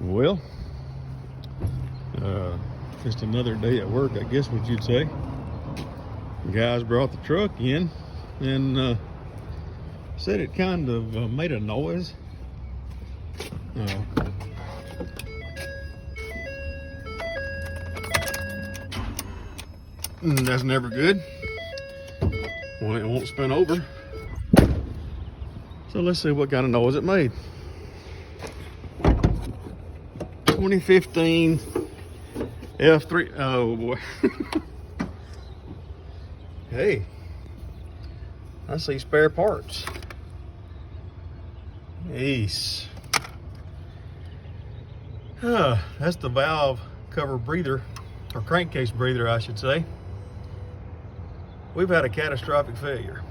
Well, just another day at work, I guess what you'd say. The guys brought the truck in and said it kind of made a noise. That's never good when it won't spin over. So let's see what kind of noise it made. 2015 F3. Oh boy. Hey, I see spare parts. Ace. That's the valve cover breather, or crankcase breather, I should say. We've had a catastrophic failure.